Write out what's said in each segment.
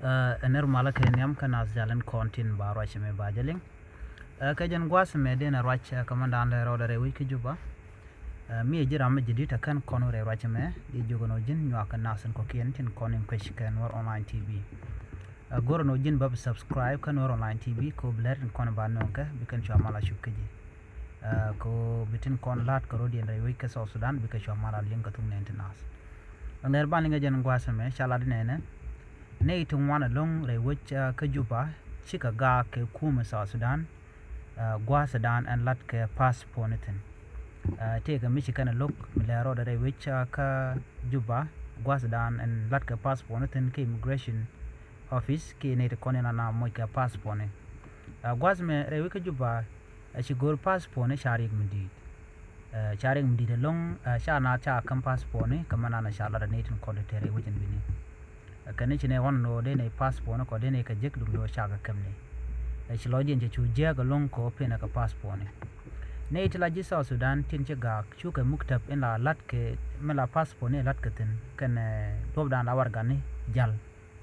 ener mala kenyam kanas jalan kontin baro cheme bajaling kajan gwas me de na rach kamandan le rodare wiki juba mi jira me jidita kan kono re rach me di jogono jin nyaka nasen ko kentin konin kweshken war online tv goro no jin bab subscribe kan war online tv ko bler kon banonka bikan chwa mala shukkeji ko bitin kon lat ko rodi re wiki so sudan bikan chwa mala linga tum nentenas ner balinga jan gwas me shala dinene ne itun wana long re which kajuba chika ga ke kuma sa sudan gwa sudan and lat ke passport nitin take a michigan look milero re which ka juba gwa sudan and lat ke passport nitin ke immigration office ke ne te konena na mo ke passport ne gwa me re which juba shi gor passport ne sharik mdi long sha na cha kan passport ne kamana na sha la ne tin ko de tere which bini kane chine wan no de ne passport no ko de ne ka jek dum do chaga kamne chi lo din che chu je ga long ko pe na ka passport ne itla ji sa sudan tin che ga chu ka muktab in la lat ke mela passport ne lat ka tin kan dob dan la war gane jal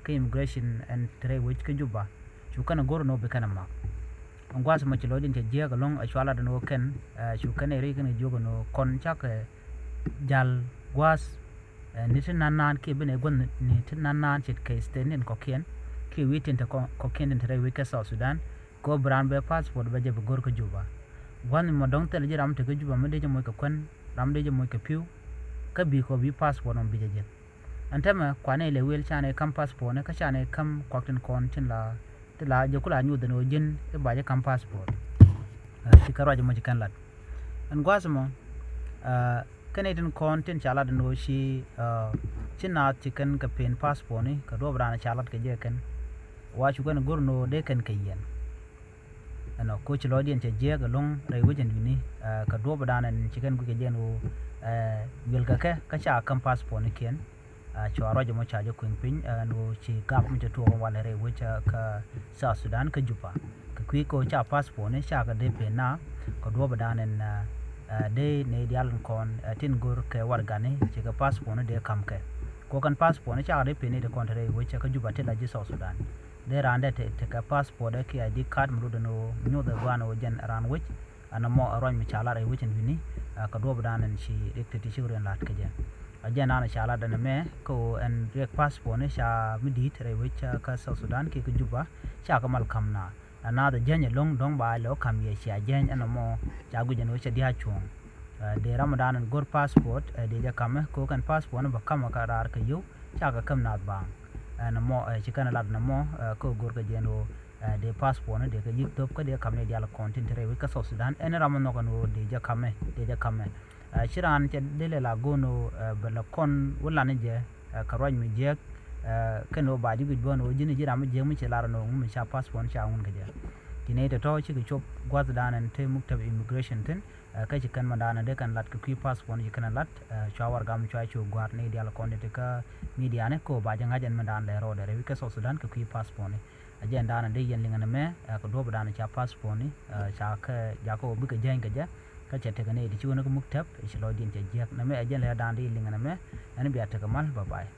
ke immigration and trade which ke juba chu kana gor no be kana ma ngwas ma chi lo din che je ga long a chwala no ken chu kana ri kana jogo no kon cha ka jal gwas nitin nan ke bene gon nitin nan chit ke stenen kokien ke witin ta kokien entre wike South Sudan ko brand be passport be je gor ko juba wan mo dong tel jiram te ko juba me de mo ko kon ram de mo ko piu ka bi ko bi passport on bi je antama kwane le wel chane kam passport ne ka chane kam kokten kon tin la tila je kula nyu de no jin e ba je kam passport ti karo je mo kan lat an gwasmo Canadian content chala no shi china chicken ka pen passport ni ka do brana chalat ke je kan wa chu kan gurno de kan kayen ano ko chi lodien che je ga long rai wajen ni ka do brana chicken ku ke je no yel ka cha kan passport ni ken chwaro je mo cha je kuin pin no chi gap mi to wala rai wacha ka South Sudan ka jupa ka ku ko cha passport ni cha ga de pe na ka do brana de ne dialan kon tin gur ke wargane che ka passport ne de kam ke ko kan passport ne cha de pe ne de kontre which ka juba te la ji South Sudan de rande te ka passport de ki ID card mu do no nyo de gwana o jen ran which ana mo aron mi chala re which ni ka do bdanen shi dictate shi ren lat ke je ajen ana chala de me ko en rek passport ne sha mi dit re which ka South Sudan ki juba sha ka mal kam na na da janye long dong ba lo kam ye sha jen ana mo cha gu jen which dia chung de ramadan gor passport de ja kam ko kan passport no ba kam ka rar ka yu cha ka kam na ba ana mo chi kana lad na mo ko gor ka jeno de passport no de ka yik top ka de kam ne dia la content re ka South Sudan en ramon no no de ja kam shiran che de la gono ba la kon wala ne je ka roj mi je kano ba ji bono jini jira mu je mu ce lar no mu sha passport sha un gaje kine to chi ku chop gwaz danan te muktab immigration tin ka chi kan mandana de kan lat ku passport ji kan lat chawar gam chwa chu gwar ne dia la konde te ka media ne ko ba janga jan mandan le ro de ka South Sudan ku passport ne ajen danan de yen linga me ko do badana cha passport ne cha ka ja ko bu ka jen gaje ka che te ne di chu ne ku muktab shi lo din je na me ajen le dan de linga me an biya te kamal bye bye